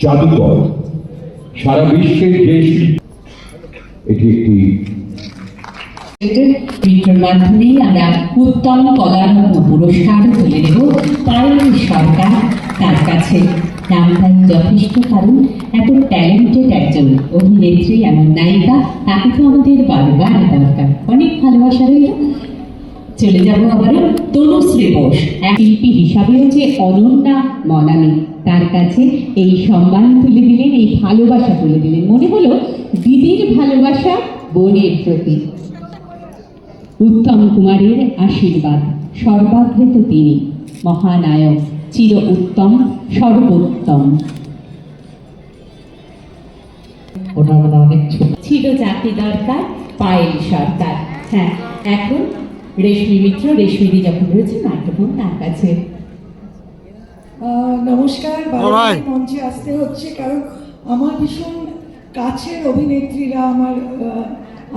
জাদুকর সারা বিশ্বের যে এটি একটি প্রিন্টের মাধ্যমে আমরা উত্তম কলারত্ন পুরস্কার তুলে দেব পায়েল সরকার। তার কাছে নামটাই যথেষ্ট, কারণ এত ট্যালেন্টেড একজন অভিনেত্রী, এমন নায়িকা, তাকে তো আমাদের বারবার দরকার। অনেক ভালোবাসা রইল। চলে যাব আবারও তনুশ্রী বোস, এক শিল্পী হিসাবেও যে অনন্যা মলানি, তার কাছে এই সম্মান তুলে দিলেন, এই ভালোবাসা তুলে দিলেন। মনে হলো দিদির ভালোবাসা বোনের প্রতি। উত্তম কুমারের আশীর্বাদ, সর্বাগ্রেত তিনি মহানায়ক, চির উত্তম, সর্বোত্তম। অনেক ছিল যাকে দরকার পায়েল সরকার। হ্যাঁ, এখন রেশমি মিত্র, রেশমিদি যখন রয়েছে মাইক্রোফোন তার কাছে। নমস্কার। মঞ্চে আসতে হচ্ছে কারণ আমার ভীষণ কাছের অভিনেত্রীরা আমার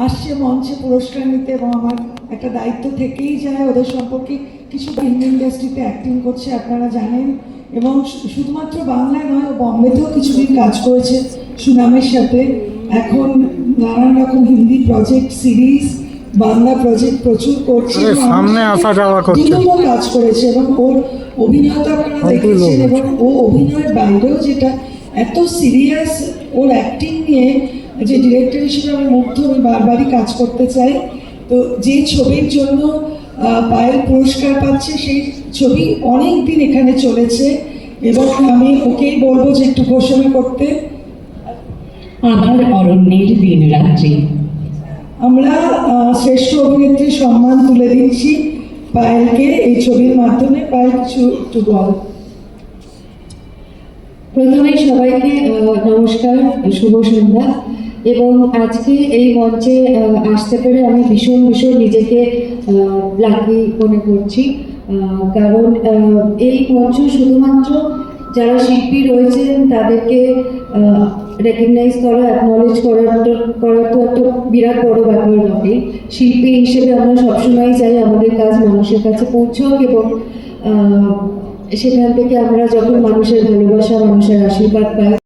আসছে মঞ্চে পুরস্কার নিতে, এবং আমার একটা দায়িত্ব থেকেই যায় ওদের সম্পর্কে কিছু। ফিল্ম ইন্ডাস্ট্রিতে অ্যাক্টিং করছে আপনারা জানেন, এবং শুধুমাত্র বাংলায় নয়, বম্বেতেও কিছুদিন কাজ করেছে সুনামের সাথে। এখন নানান রকম Hindi project, series, Bangla project প্রচুর করছে, সামনে আসা যাওয়া করছে, কাজ করেছে, এবং ওর অভিনয়টা আপনারা দেখেছেন। এবং ও অভিনয়ের বাইরেও যেটা এত সিরিয়াস ওর অ্যাক্টিং নিয়ে, যে ডিরেক্টর হিসেবে আমি মুগ্ধ, আমি বারবারই কাজ করতে চাই। তো যে ছবির জন্য পায়েল পুরস্কার পাচ্ছে, সেই ছবি অনেক দিন এখানে চলেছে, এবং আমি ওকেই বলবো যে একটু ঘোষণা করতে। আমার অরণ্যের দিন রাত্রি। আমরা শ্রেষ্ঠ অভিনেত্রীর সম্মান তুলে দিচ্ছি পায়েলকে এই ছবির মাধ্যমে। পায়েল কিছু একটু বল। প্রথমে সবাইকে নমস্কার, শুভ সন্ধ্যা। এবং আজকে এই মঞ্চে আসতে পেরে আমি ভীষণ নিজেকে লাকি মনে করছি, কারণ এই মঞ্চ শুধুমাত্র যারা শিল্পী রয়েছেন তাদেরকে রেকগনাইজ করা, অ্যাকনলেজ করা তো একটা বিরাট বড় ব্যাপার বটে। শিল্পী হিসেবে আমরা সবসময় চাই আমাদের কাজ মানুষের কাছে পৌঁছক, এবং সেখান থেকে আমরা যখন মানুষের ভালোবাসা, মানুষের আশীর্বাদ পাই,